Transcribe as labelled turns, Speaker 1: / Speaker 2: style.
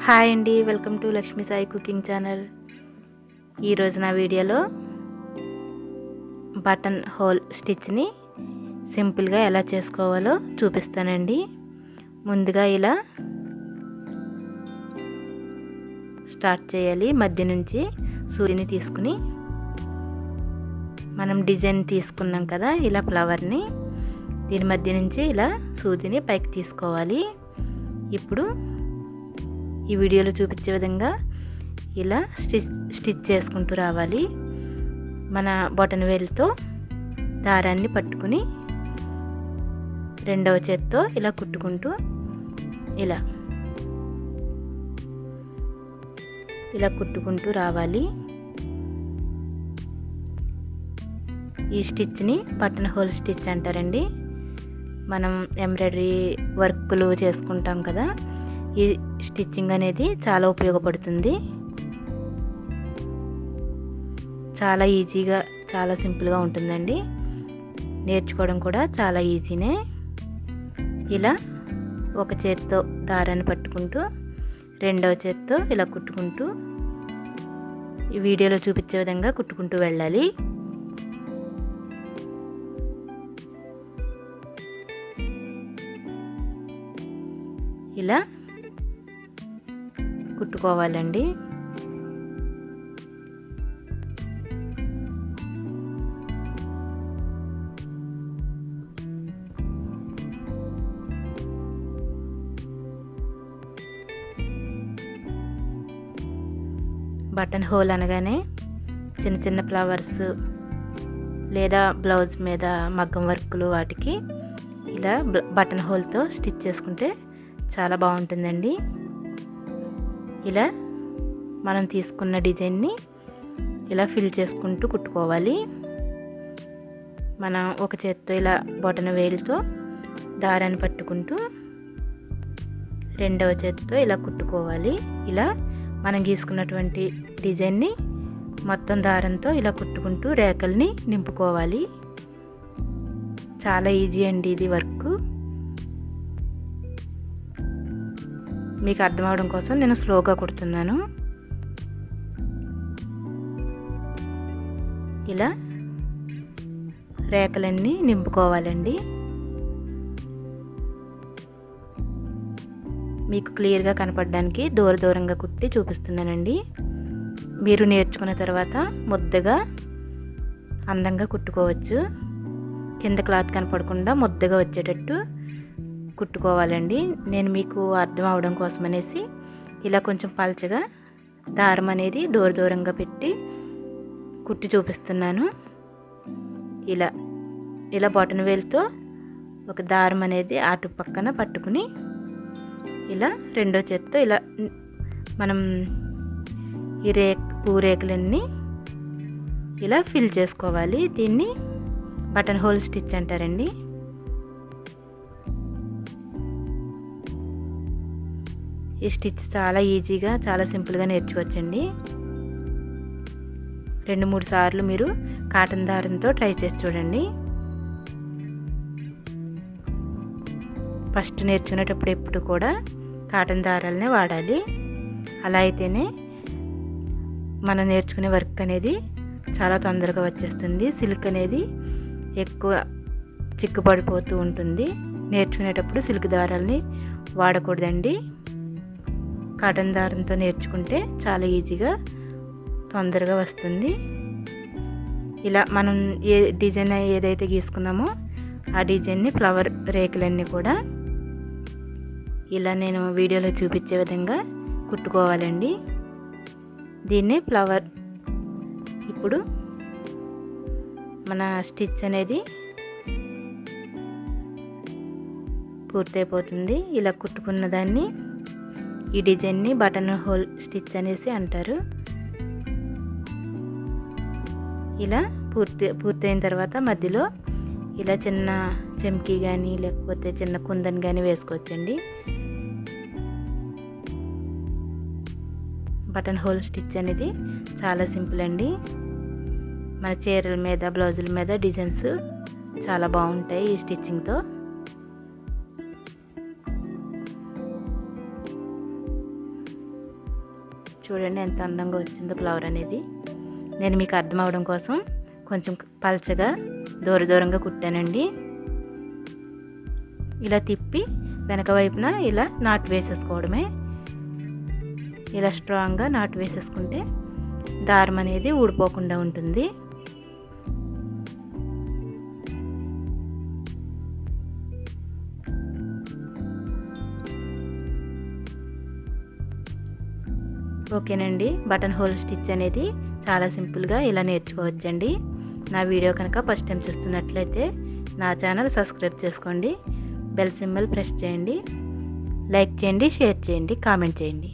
Speaker 1: Hi అండి, welcome to Lakshmi Sai cooking channel. ఈరోజు నా వీడియోలో బటన్ హోల్ స్టిచ్ని సింపుల్గా ఎలా చేసుకోవాలో చూపిస్తానండి. ముందుగా ఇలా స్టార్ట్ చేయాలి. మధ్య నుంచి సూదిని తీసుకుని మనం డిజైన్ తీసుకున్నాం కదా, ఇలా ఫ్లవర్ని దీని మధ్య నుంచి ఇలా సూదిని పైకి తీసుకోవాలి. ఇప్పుడు ఈ వీడియోలో చూపించే విధంగా ఇలా స్టిచ్ చేసుకుంటూ రావాలి. మన బొటన వేలుతో దారాన్ని పట్టుకుని రెండవ చేత్తో ఇలా కుట్టుకుంటూ ఇలా కుట్టుకుంటూ రావాలి. ఈ స్టిచ్ని బటన్ హోల్ స్టిచ్ అంటారండి. మనం ఎంబ్రాయిడరీ వర్క్లు చేసుకుంటాం కదా, ఈ స్టిచ్చింగ్ అనేది చాలా ఉపయోగపడుతుంది. చాలా ఈజీగా, చాలా సింపుల్గా ఉంటుందండి. నేర్చుకోవడం కూడా చాలా ఈజీనే. ఇలా ఒక చేత్తో దారాన్ని పట్టుకుంటూ రెండవ చేత్తో ఇలా కుట్టుకుంటూ ఈ వీడియోలో చూపించే విధంగా కుట్టుకుంటూ వెళ్ళాలి. ఇలా కుట్టుకోవాలండి. బటన్ హోల్ అనగానే చిన్న చిన్న ఫ్లవర్స్ లేదా బ్లౌజ్ మీద మగ్గం వర్కులు వాటికి ఇలా బటన్ హోల్తో స్టిచ్ చేసుకుంటే చాలా బాగుంటుందండి. ఇలా మనం తీసుకున్న డిజైన్ని ఇలా ఫిల్ చేసుకుంటూ కుట్టుకోవాలి. మనం ఒక చేత్తో ఇలా బొటన వేలుతో దారాన్ని పట్టుకుంటూ రెండవ చేత్తో ఇలా కుట్టుకోవాలి. ఇలా మనం గీసుకున్నటువంటి డిజైన్ని మొత్తం దారంతో ఇలా కుట్టుకుంటూ రేఖల్ని నింపుకోవాలి. చాలా ఈజీ అండి ఇది వర్క్. మీకు అర్థం అవడం కోసం నేను స్లోగా కుడుతున్నాను. ఇలా రేఖలన్నీ నింపుకోవాలండి. మీకు క్లియర్గా కనపడడానికి దూరంగా కుట్టి చూపిస్తున్నానండి. మీరు నేర్చుకున్న తర్వాత ముద్దగా అందంగా కుట్టుకోవచ్చు. కింద క్లాత్ కనపడకుండా ముద్దగా వచ్చేటట్టు కుట్టుకోవాలండి. నేను మీకు అర్థం అవడం కోసం అనేసి ఇలా కొంచెం పల్చగా దారం అనేది దూరంగా పెట్టి కుట్టి చూపిస్తున్నాను. ఇలా బొటన వేలుతో ఒక దారం అనేది అటు పక్కన పట్టుకుని ఇలా రెండో చేత్తో ఇలా మనం ఈ పూరేకులన్నీ ఇలా ఫిల్ చేసుకోవాలి. దీన్ని బటన్ హోల్ స్టిచ్ అంటారండి. ఈ స్టిచ్ చాలా ఈజీగా, చాలా సింపుల్గా నేర్చుకోవచ్చండి. 2-3 సార్లు మీరు కాటన్ దారంతో ట్రై చేసి చూడండి. ఫస్ట్ నేర్చుకునేటప్పుడు ఎప్పుడు కూడా కాటన్ దారాలనే వాడాలి. అలా అయితేనే మనం నేర్చుకునే వర్క్ అనేది చాలా తొందరగా వచ్చేస్తుంది. సిల్క్ అనేది ఎక్కువ చిక్కుపడిపోతూ ఉంటుంది. నేర్చుకునేటప్పుడు సిల్క్ దారాలని వాడకూడదండి. కాటన్ దారంతో నేర్చుకుంటే చాలా ఈజీగా, తొందరగా వస్తుంది. ఇలా మనం ఏ డిజైన్ ఏదైతే గీసుకున్నామో ఆ డిజైన్ని ఫ్లవర్ రేకులన్నీ కూడా ఇలా నేను వీడియోలో చూపించే విధంగా కుట్టుకోవాలండి. దీన్నే ఫ్లవర్. ఇప్పుడు మన స్టిచ్ అనేది పూర్తయిపోతుంది. ఇలా కుట్టుకున్న దాన్ని, ఈ డిజైన్ని బటన్ హోల్ స్టిచ్ అనేసి అంటారు. ఇలా పూర్తయిన తర్వాత మధ్యలో ఇలా చిన్న చెమ్కీ కానీ లేకపోతే చిన్న కుందన్ కానీ వేసుకోవచ్చండి. బటన్ హోల్ స్టిచ్ అనేది చాలా సింపుల్ అండి. మన చీరల మీద, బ్లౌజుల మీద డిజైన్స్ చాలా బాగుంటాయి ఈ స్టిచ్చింగ్తో. చూడండి ఎంత అందంగా వచ్చిందో ఫ్లవర్ అనేది. నేను మీకు అర్థం అవడం కోసం కొంచెం పల్చగా దూరంగా కుట్టానండి. ఇలా తిప్పి వెనక వైపున ఇలా నాటు వేసేసుకోవడమే. ఇలా స్ట్రాంగ్గా నాటు వేసేసుకుంటే దారం అనేది ఊడిపోకుండా ఉంటుంది. ఓకేనండి, బటన్ హోల్ స్టిచ్ అనేది చాలా సింపుల్గా ఇలా నేర్చుకోవచ్చండి. నా వీడియో కనుక ఫస్ట్ టైం చూస్తున్నట్లయితే నా ఛానల్ సబ్స్క్రైబ్ చేసుకోండి, బెల్ సింబల్ ప్రెస్ చేయండి, లైక్ చేయండి, షేర్ చేయండి, కామెంట్ చేయండి.